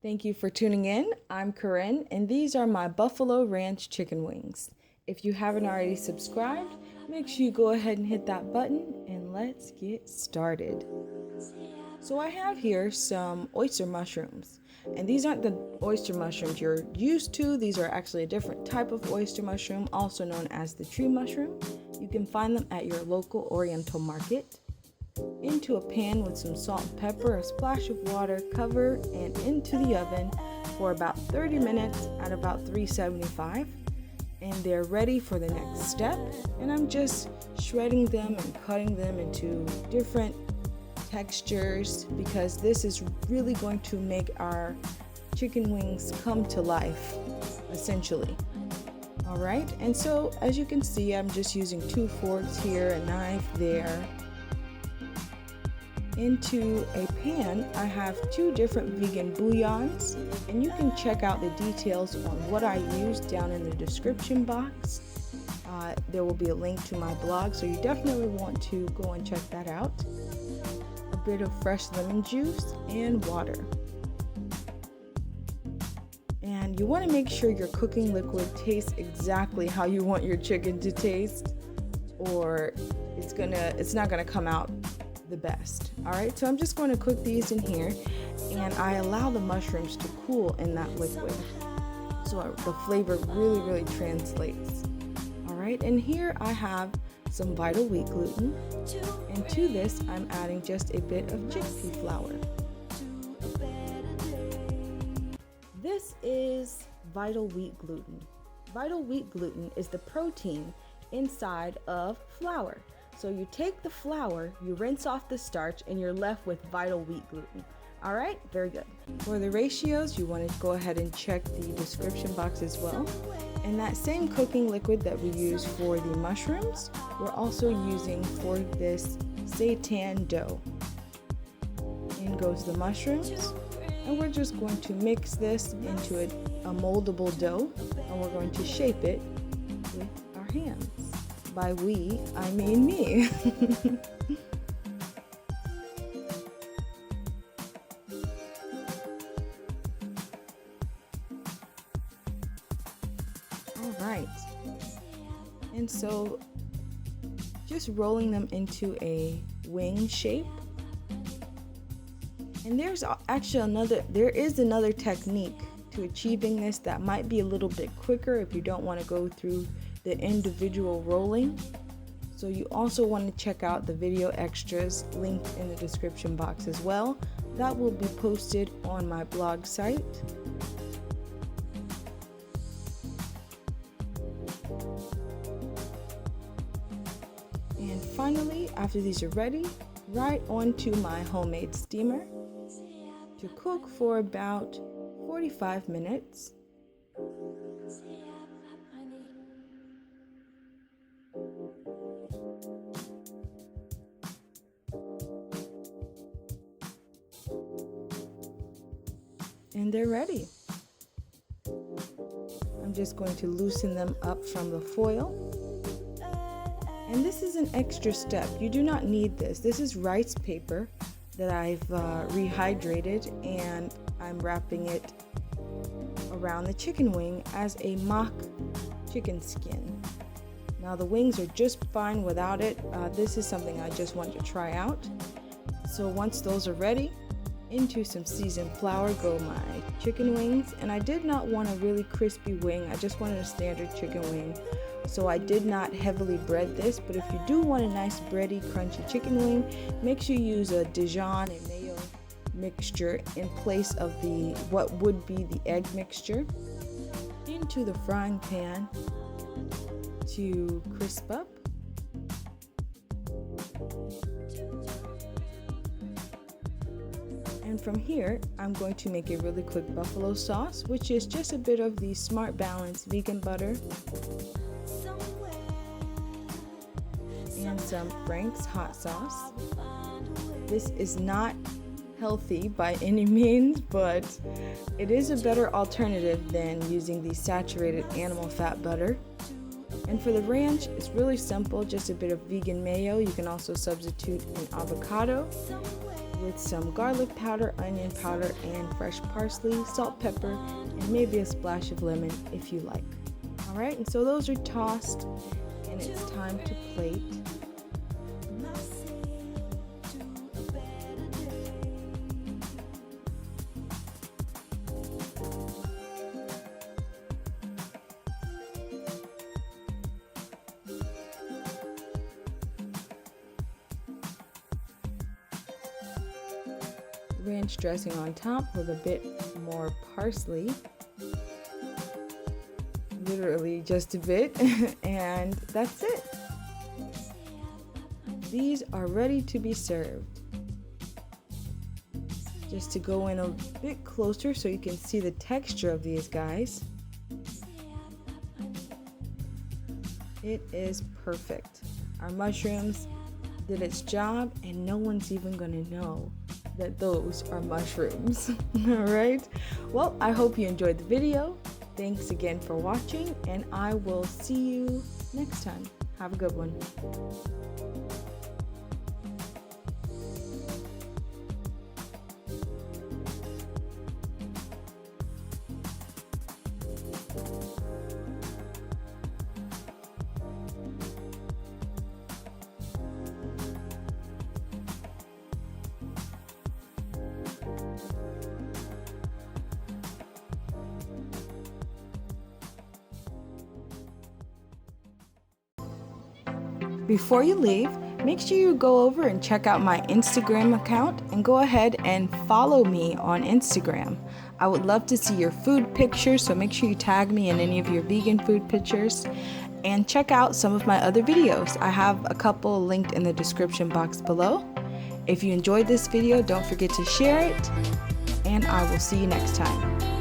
Thank you for tuning in. I'm Korenn, and these are my Buffalo Ranch chicken wings. If you haven't already subscribed, make sure you go ahead and hit that button, and let's get started. So I have here some oyster mushrooms, and these aren't the oyster mushrooms you're used to. These are actually a different type of oyster mushroom, also known as the tree mushroom. You can find them at your local Oriental market. Into a pan with some salt and pepper, a splash of water, cover, and into the oven for about 30 minutes at about 375. And they're ready for the next step. And I'm just shredding them and cutting them into different textures because this is really going to make our chicken wings come to life, essentially. All right, and so as you can see, I'm just using 2 forks here, a knife there. Into a pan, I have 2 different vegan bouillons, and you can check out the details on what I use down in the description box. There will be a link to my blog, so you definitely want to go and check that out. A bit of fresh lemon juice and water. And you want to make sure your cooking liquid tastes exactly how you want your chicken to taste, or it's not gonna come out the best. All right, so I'm just going to cook these in here, and I allow the mushrooms to cool in that liquid so the flavor really translates. All right, and here I have some vital wheat gluten, and to this I'm adding just a bit of chickpea flour. This is vital wheat gluten. Vital wheat gluten is the protein inside of flour. So you take the flour, you rinse off the starch, and you're left with vital wheat gluten. All right, very good. For the ratios, you want to go ahead and check the description box as well. And that same cooking liquid that we use for the mushrooms, we're also using for this seitan dough. In goes the mushrooms, and we're just going to mix this into a moldable dough, and we're going to shape it with our hands. By we, I mean me. All right. And so just rolling them into a wing shape. And there is another technique to achieving this that might be a little bit quicker if you don't want to go through the individual rolling. So you also want to check out the video extras linked in the description box as well. That will be posted on my blog site. And finally, after these are ready, right onto my homemade steamer to cook for about 45 minutes. And they're ready. I'm just going to loosen them up from the foil. And this is an extra step. You do not need this. This is rice paper that I've rehydrated, and I'm wrapping it around the chicken wing as a mock chicken skin. Now the wings are just fine without it. This is something I just want to try out. So once those are ready, into some seasoned flour go my chicken wings, and I did not want a really crispy wing. I just wanted a standard chicken wing, so I did not heavily bread this. But if you do want a nice bready crunchy chicken wing, make sure you use a Dijon and mayo mixture in place of what would be the egg mixture. Into the frying pan to crisp up. And from here, I'm going to make a really quick buffalo sauce, which is just a bit of the Smart Balance vegan butter and some Frank's hot sauce. This is not healthy by any means, but it is a better alternative than using the saturated animal fat butter. And for the ranch, it's really simple, just a bit of vegan mayo. You can also substitute an avocado. with some garlic powder, onion powder, and fresh parsley, salt, pepper, and maybe a splash of lemon if you like. Alright, and so those are tossed, and it's time to plate. Ranch dressing on top with a bit more parsley, literally just a bit, and that's it. These are ready to be served. Just to go in a bit closer so you can see the texture of these guys. It is perfect. Our mushrooms did its job, and no one's even gonna know that those are mushrooms. All right, well, I hope you enjoyed the video. Thanks again for watching, and I will see you next time. Have a good one. Before you leave, make sure you go over and check out my Instagram account and go ahead and follow me on Instagram. I would love to see your food pictures, so make sure you tag me in any of your vegan food pictures, and check out some of my other videos. I have a couple linked in the description box below. If you enjoyed this video, don't forget to share it, and I will see you next time.